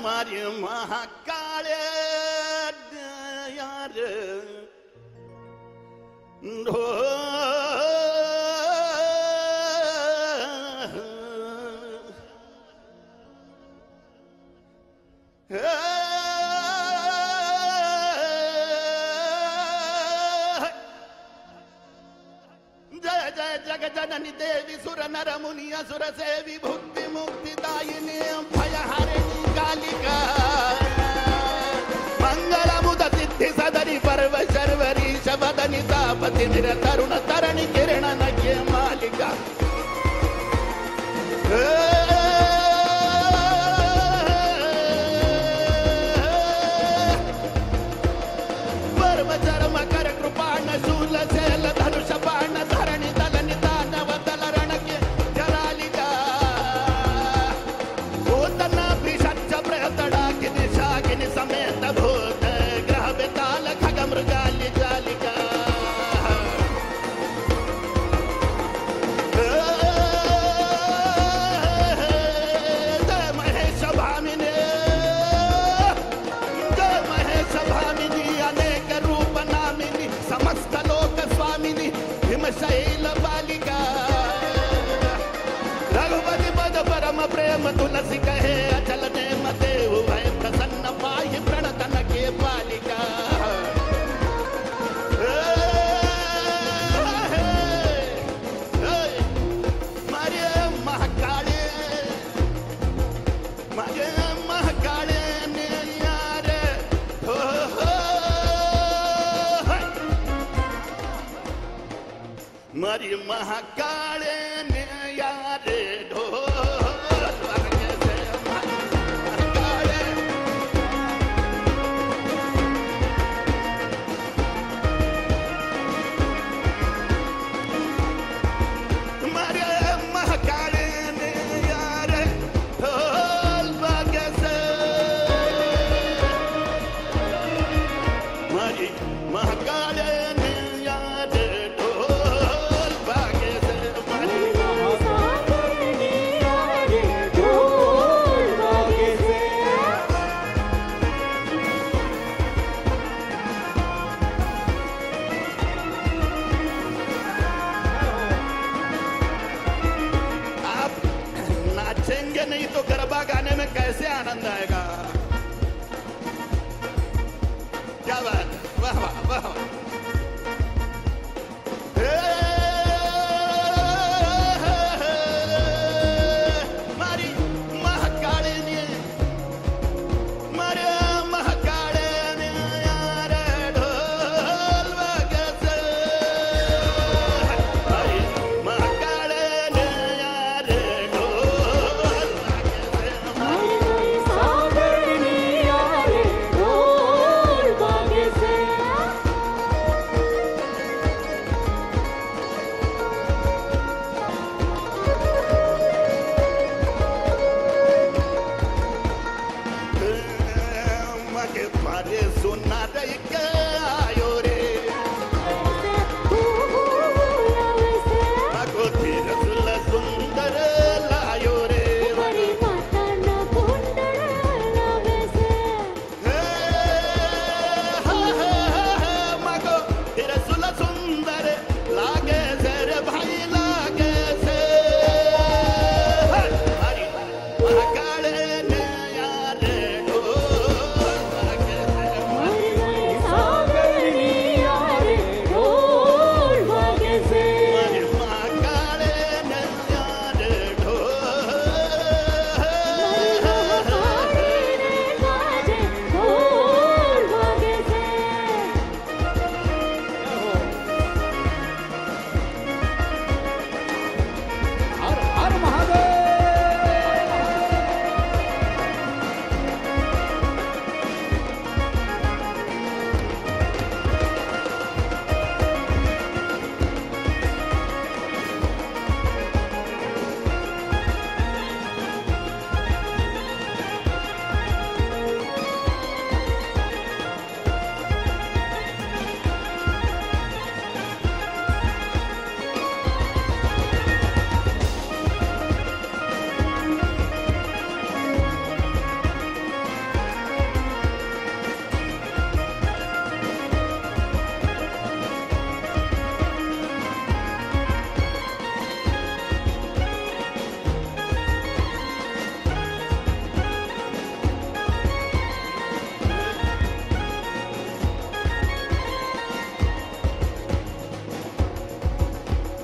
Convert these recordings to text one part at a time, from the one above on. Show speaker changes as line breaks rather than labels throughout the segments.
मारी महाकाळे यार जय जय जगजननी देवी सुर नर मुनि असुर सेवी भुक्ति मुक्ति दायिनी भयहारिणी कालिका मंगलमुद सिद्धि सदनि पर्व शर्वरी शबदनि तापति निर तरुण तरणि किरण नग्य मालिका पर्व चर्म कर कृपाण शूल शैल धनुष बाण धरणि दल निदान वदल रणके जलालिका भूतना भिषच्च प्रहतडाकिनि शाकिनि समेत भूत ग्रह बेताल खग मृगालि जालिका जय महेश भामिने जय महेश भामिनी अनेक रूप नामिनी समस्त लोक स्वामिनी हिमशैल बालिका रघुपति पद परम प्रेम तुलसी कहे अचल नेम देव भय प्रसन्न पाहि प्रणतन के बालिका मारे महाकाळे मारे महाकाळे ने यार हो मारी महाकाळे ने यार ढोल वागे से महाकाळे मारे महाकाळे ने यार ढोल वागे से मारी महाकाळे ने यार ढोल वागे से मारी आप नाचेंगे नहीं तो गरबा गाने में कैसे आनंद आएगा? क्या बात है? वाह वाह वाह वाह। मारी महाकाळे ने मारे महाकाळे ने यार ढोल वागे से मारी महाकाळे ने यार ढोल वागे से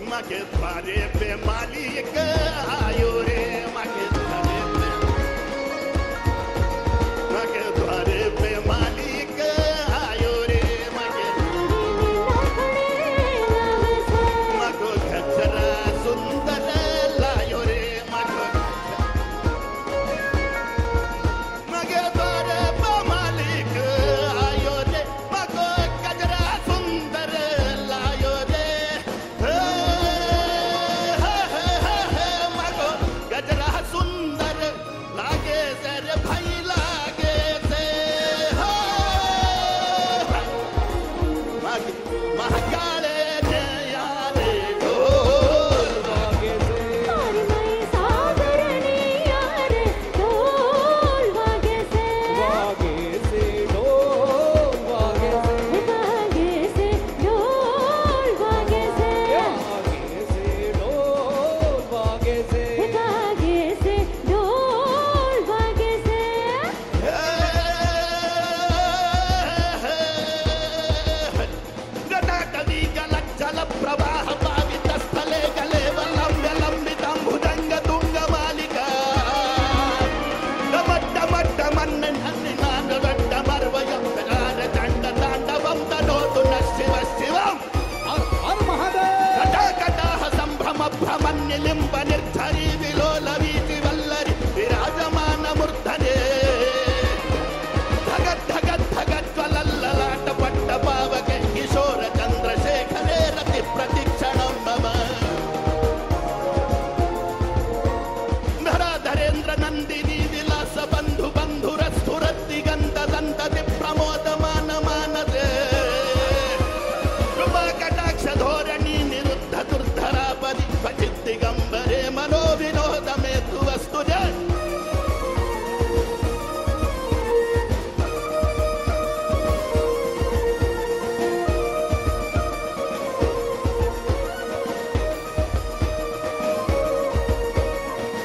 मगे द्वारे पे मालिक आयो रे, मगे द्वारे पे मालिक आयो रे, मगो गजरा सुंदर लायो रे, मगे द्वारे पे मालिक आयो रे, मगो गजरा सुंदर लायो रे, मगो गजरा सुंदर लागे से रे भाई लागे से, महाकाले ने यारे ढोल वागे से,
और मैं सागरनी यारे ढोल वागे से,
ढोल वागे से,
वागे से ढोल वागे से,
ढोल वागे से,
वागे से ढोल वागे से,
गदाटवी गलज्जल प्रवाह पावित स्थले गले वलंब्य लंबितं भुजंग तुंग मालिका, डमड्ड मड्ड मन्न नन्निनाद वड्ड मर्वयं गदार दंड तांडवं तनोतु न शिव शिवं,
हर महादेव
कटाकटाह संभ्रम भ्रमन् निलिम्ब निर्झरी विलोल वीति वल्लरि विराजमान मूर्धने, धगत् धगत् धगत् ज्वलल्ललाट पट्ट पावके किशोर चंद्रशेखरे रति प्रतीक्षणं मम, धराधरेन्द्र नंदिनी विलास बंधु बंधुरस्फुरद्दिगंत दंतति प्रमोदमान मानसे, कृपा कटाक्ष धोरणी निरुद्ध दुर्धरापदि क्वचित् दिगंबरे मनो विनोद मे तु वस्तु जय,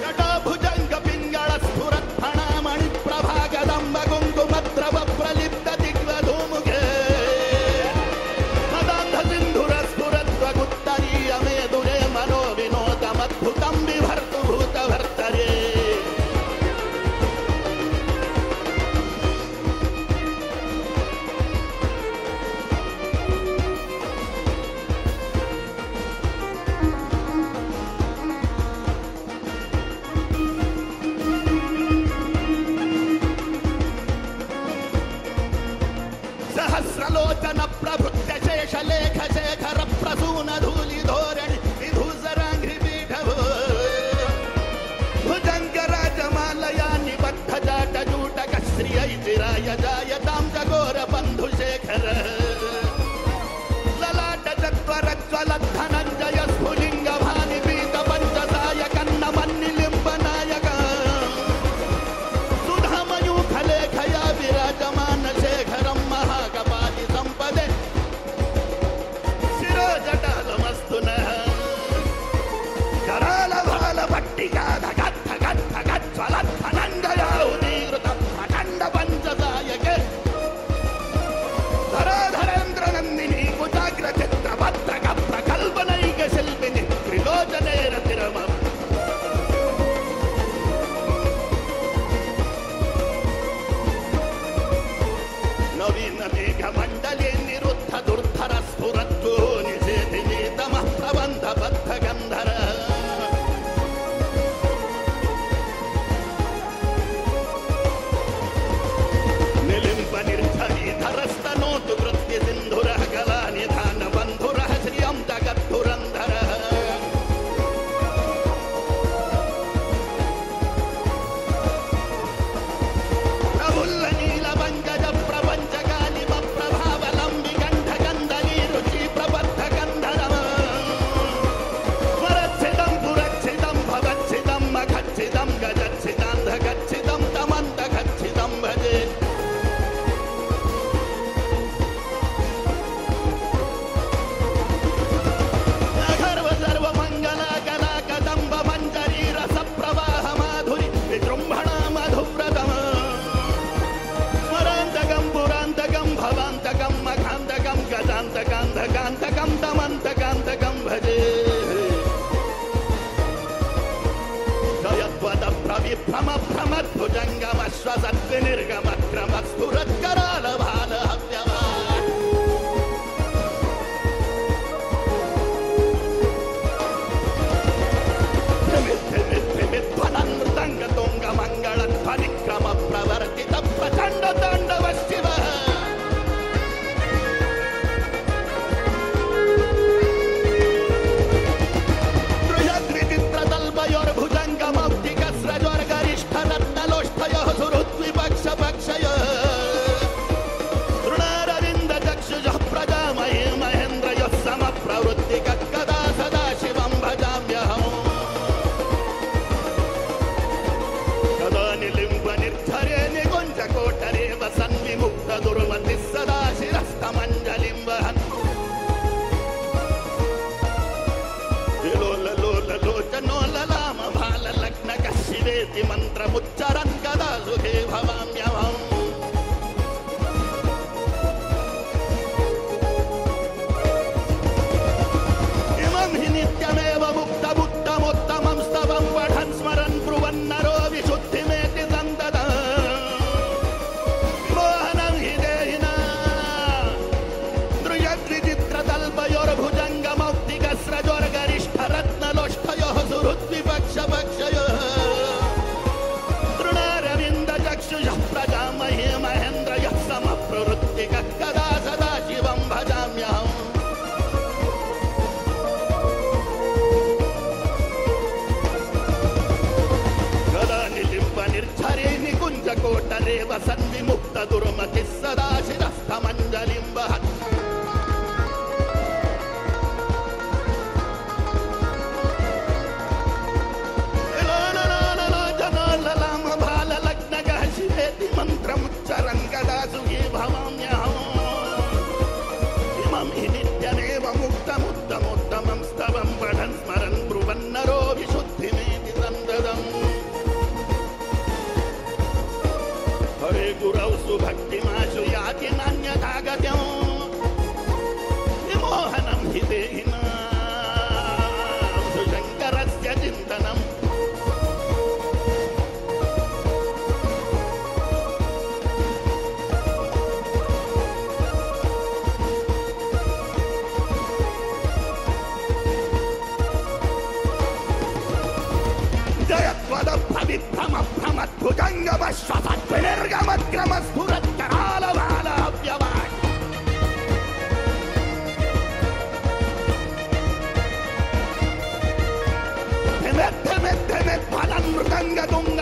जटाभुजंग पिंगल स्फुरत् फणामणि प्रभागदंब कुंकुमद्रव प्रलिप्त दिग्वधूमुखे, मदान्ध सिन्धुर स्फुरद्वगुत्तरीय मेदुरे मनो विनोदमद्भुतं बिभर्तु भूतभर्तरे, सहस्रलोचन प्रभृत्य शेषलेख शेखर प्रसून धूलि धोरणि विधूसराङ्घ्रि पीठभ, भुजङ्ग राजमालया निबद्ध जाट जूटक श्रियैतिराय जायतां चकोर बन्धुशेखर, ललाट चत्वर ज्वलत् धनञ्जय स्फुलिङ्ग भानि पीत पञ्चसाय कन्नमन्निलिम्ब नायक, सुधामयूखलेखया विराजमान शेखरं महाकपालि सम्पदे, शिरोजटालमस्तु नः, करालभाल भट्टिका धगत् धगत् धगत् ज्वलत् धनञ्जया उदीकृतं प्रचण्ड पञ्चसायके, धराधरेन्द्र नन्दिनी कुचाग्र चित्र भद्रक प्रकल्प हितेति मन्त्रमुच्चरन् कदा सुखे भवाम्यहम् इमं हि नित्यमेव मुक्तमुत्तमोत्तमं स्तवं पठन् स्मरन् ब्रुवन्नरो विशुद्धिमेति सन्ततम् मोहनं हि देहिना दृयद्रिचित्रतल्पयोर्भुजङ्गमौक्तिकस्रजोर्गरिष्ठरत्नलोष्ठयोः सुहृद्विपक्षपक्षयोः तृणारविन्दचक्षुषः प्रजामहे महेन्द्रयः समप्रवृत्तिकः कदा सदा शिवं भजाम्यहम् कदा निलिम्बनिर्झरे निकुञ्जकोटरे वसन् विमुक्तदुर्मतिः सदा शिरस्थमञ्जलिं वहत् मन्त्रमुच्चरन् कदा सुखी भवाम्यहम् इमं हि नित्यमेव मुक्तमुत्तमोत्तमं स्तवं पठन् स्मरन् ब्रुवन्नरो विशुद्धिमेति सन्ततम् हरे गुरौ सुभक्तिमाशु याति नान्यथा गत्यम् विमोहनं हि देहिनां सुशङ्करस्य चिन्तनम् भुजङ्गमश्वसद्विनिर्गमक्रमस्फुरत्करालवालाव्यवान् फलं मृदङ्गतुङ्ग